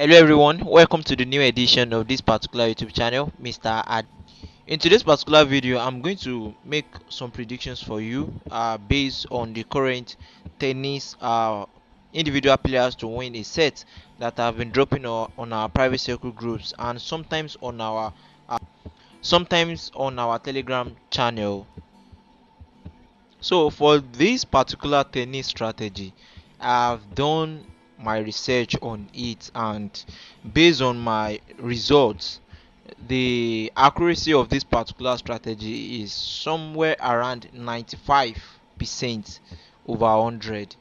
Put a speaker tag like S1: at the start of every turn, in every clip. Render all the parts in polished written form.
S1: Hello everyone, welcome to the new edition of this particular YouTube channel, Mr. Ad. In today's particular video, I'm going to make some predictions for you based on the current tennis individual players to win a set that have been dropping on our private circle groups and sometimes on our Telegram channel. So for this particular tennis strategy, I've done my research on it, and based on my results, the accuracy of this particular strategy is somewhere around 95% over 100.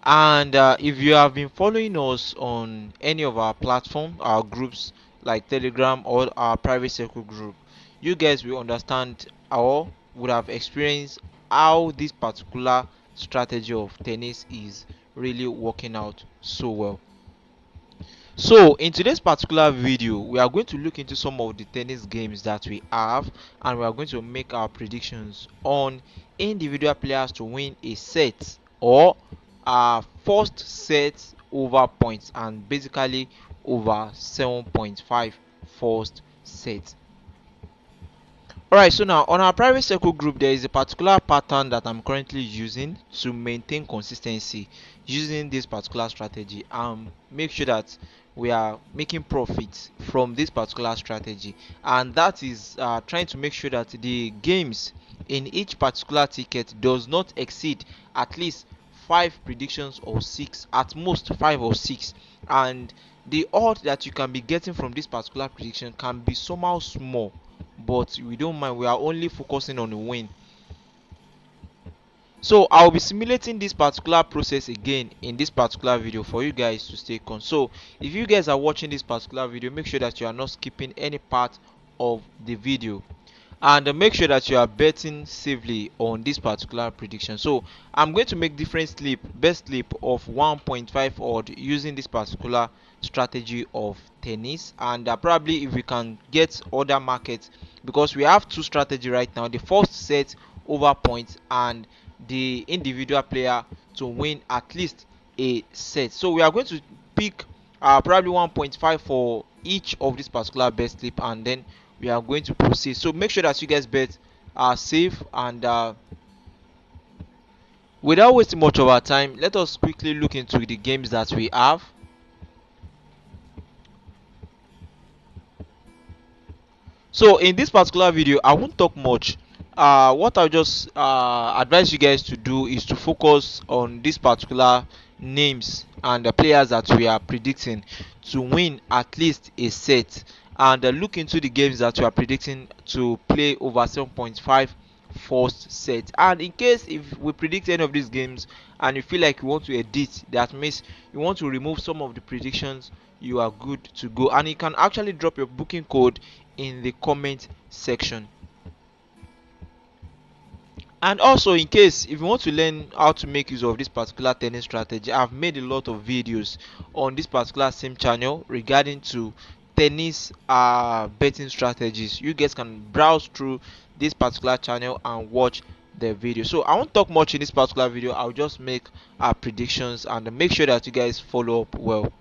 S1: And if you have been following us on any of our platform, our groups like Telegram or our private circle group, you guys will understand or would have experienced how this particular strategy of tennis is really working out so well. So in today's particular video, we are going to look into some of the tennis games that we have, and we are going to make our predictions on individual players to win a set or first set over points, and basically over 7.5 first set. Alright, so now on our private circle group, there is a particular pattern that I'm currently using to maintain consistency using this particular strategy and make sure that we are making profits from this particular strategy, and that is trying to make sure that the games in each particular ticket does not exceed at least 5 predictions or 6, at most 5 or 6, and the odd that you can be getting from this particular prediction can be somehow small, but we don't mind. We are only focusing on the win. So I'll be simulating this particular process again in this particular video for you guys to stay con. So if you guys are watching this particular video, make sure that you are not skipping any part of the video, and make sure that you are betting safely on this particular prediction. So I'm going to make different slip, best slip of 1.5 odd using this particular strategy of tennis, and probably if we can get other markets, because we have two strategy right now: the first set over points and the individual player to win at least a set. So we are going to pick probably 1.5 for each of this particular best slip, and then we are going to proceed. So make sure that you guys bet safe, and without wasting much of our time, let us quickly look into the games that we have. So in this particular video, I won't talk much. What I'll just advise you guys to do is to focus on this particular names and the players that we are predicting to win at least a set, and look into the games that we are predicting to play over 7.5 first set. And in case if we predict any of these games and you feel like you want to edit, that means you want to remove some of the predictions, you are good to go, and you can actually drop your booking code in the comment section. And also, in case if you want to learn how to make use of this particular tennis strategy, I've made a lot of videos on this particular same channel regarding to tennis betting strategies. You guys can browse through this particular channel and watch the video. So I won't talk much in this particular video. I'll just make predictions, and make sure that you guys follow up well.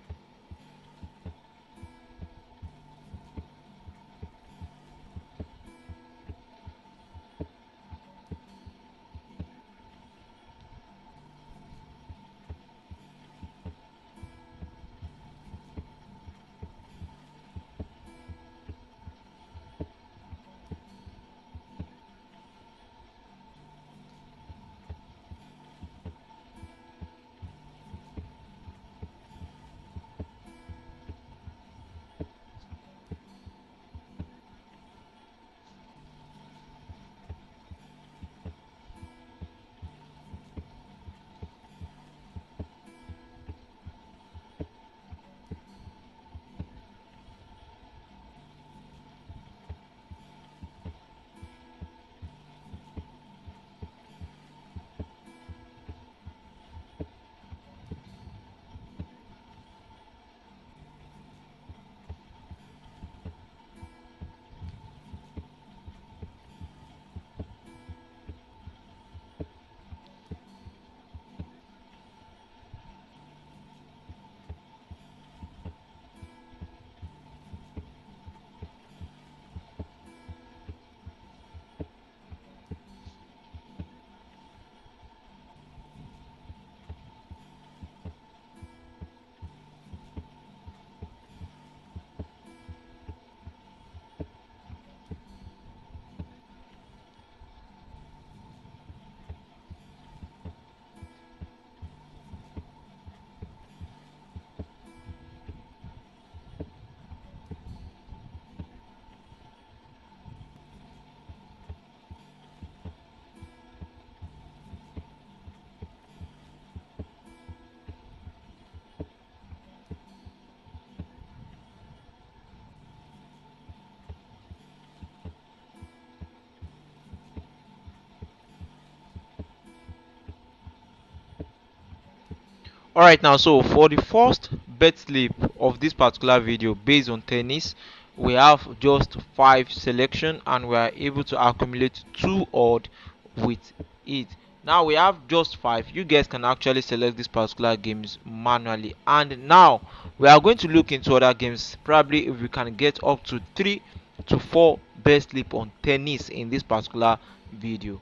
S1: Alright, now so for the first bet slip of this particular video based on tennis, we have just 5 selection and we are able to accumulate 2 odd with it. Now we have just 5. You guys can actually select these particular games manually, and now we are going to look into other games, probably if we can get up to 3 to 4 bet slip on tennis in this particular video.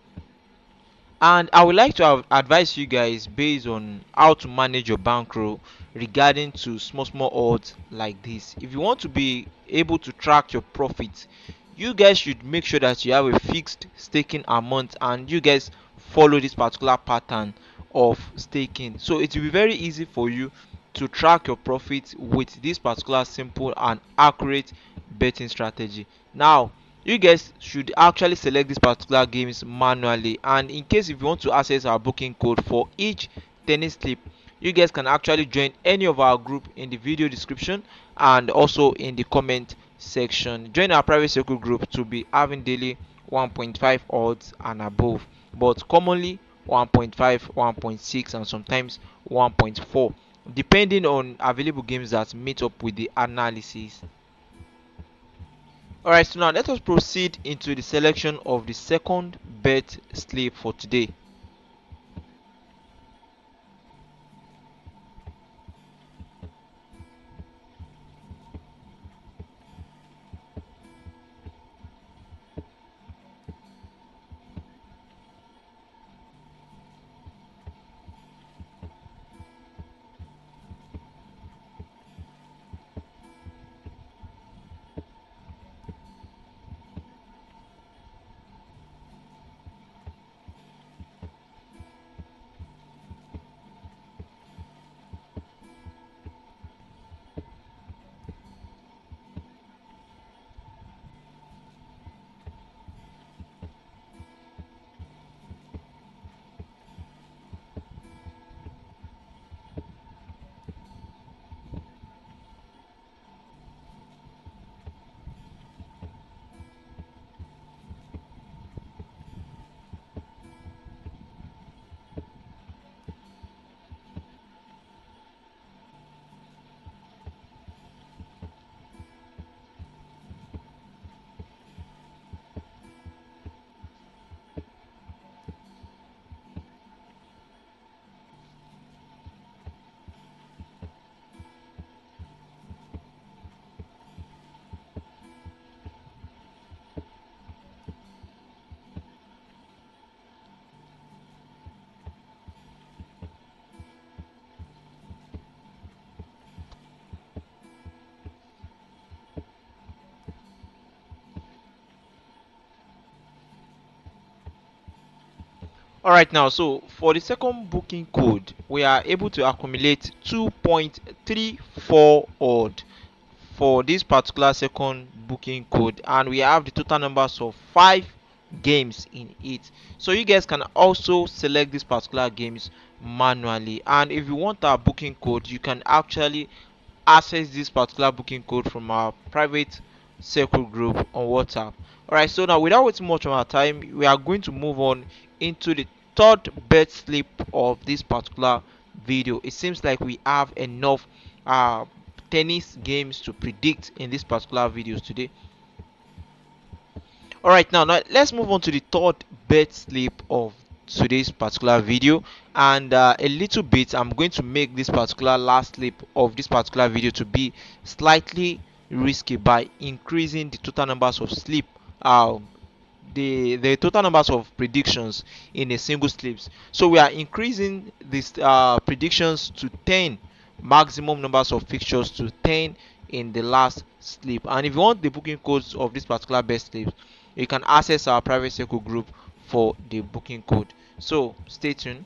S1: And I would like to advise you guys based on how to manage your bankroll regarding to small odds like this. If you want to be able to track your profits, you guys should make sure that you have a fixed staking amount and you guys follow this particular pattern of staking, so it will be very easy for you to track your profits with this particular simple and accurate betting strategy. Now you guys should actually select these particular games manually, and in case if you want to access our booking code for each tennis clip, you guys can actually join any of our group in the video description and also in the comment section. Join our private circle group to be having daily 1.5 odds and above, but commonly 1.5, 1.6 and sometimes 1.4, depending on available games that meet up with the analysis. Alright, so now let us proceed into the selection of the second bet slip for today. Alright, now so for the second booking code, we are able to accumulate 2.34 odd for this particular second booking code, and we have the total numbers of 5 games in it. So you guys can also select these particular games manually, and if you want our booking code, you can actually access this particular booking code from our private circle group on WhatsApp. Alright, so now without wasting much of our time, we are going to move on into the third bet slip of this particular video. It seems like we have enough tennis games to predict in this particular videos today. Alright, now let's move on to the third bet slip of today's particular video, and a little bit I'm going to make this particular last slip of this particular video to be slightly risky by increasing the total numbers of slip, the total numbers of predictions in a single slips. So we are increasing this predictions to 10, maximum numbers of fixtures to 10 in the last slip. And if you want the booking codes of this particular best slip, you can access our private circle group for the booking code. So stay tuned.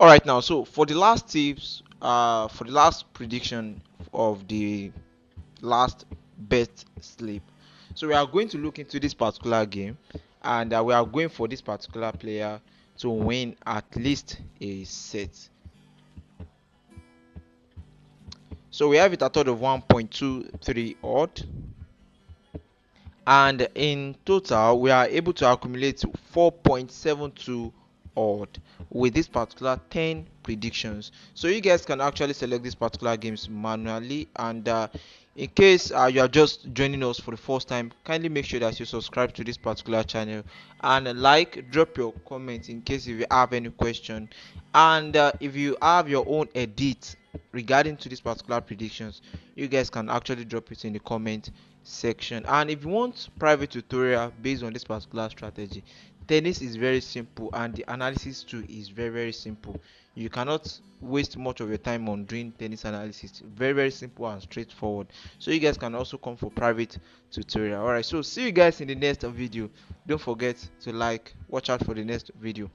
S1: All right, now, so for the last tips, for the last prediction of the last bet slip, so we are going to look into this particular game, and we are going for this particular player to win at least a set. So we have it at odd of 1.23 odd, and in total we are able to accumulate 4.72 odd with this particular 10 predictions. So you guys can actually select these particular games manually, and in case you are just joining us for the first time, kindly make sure that you subscribe to this particular channel and like, drop your comment in case if you have any question, and if you have your own edit regarding to these particular predictions, you guys can actually drop it in the comment section. And if you want private tutorial based on this particular strategy, tennis is very simple and the analysis too is very simple. You cannot waste much of your time on doing tennis analysis. Very simple and straightforward. So you guys can also come for private tutorial. All right, so see you guys in the next video. Don't forget to like, watch out for the next video.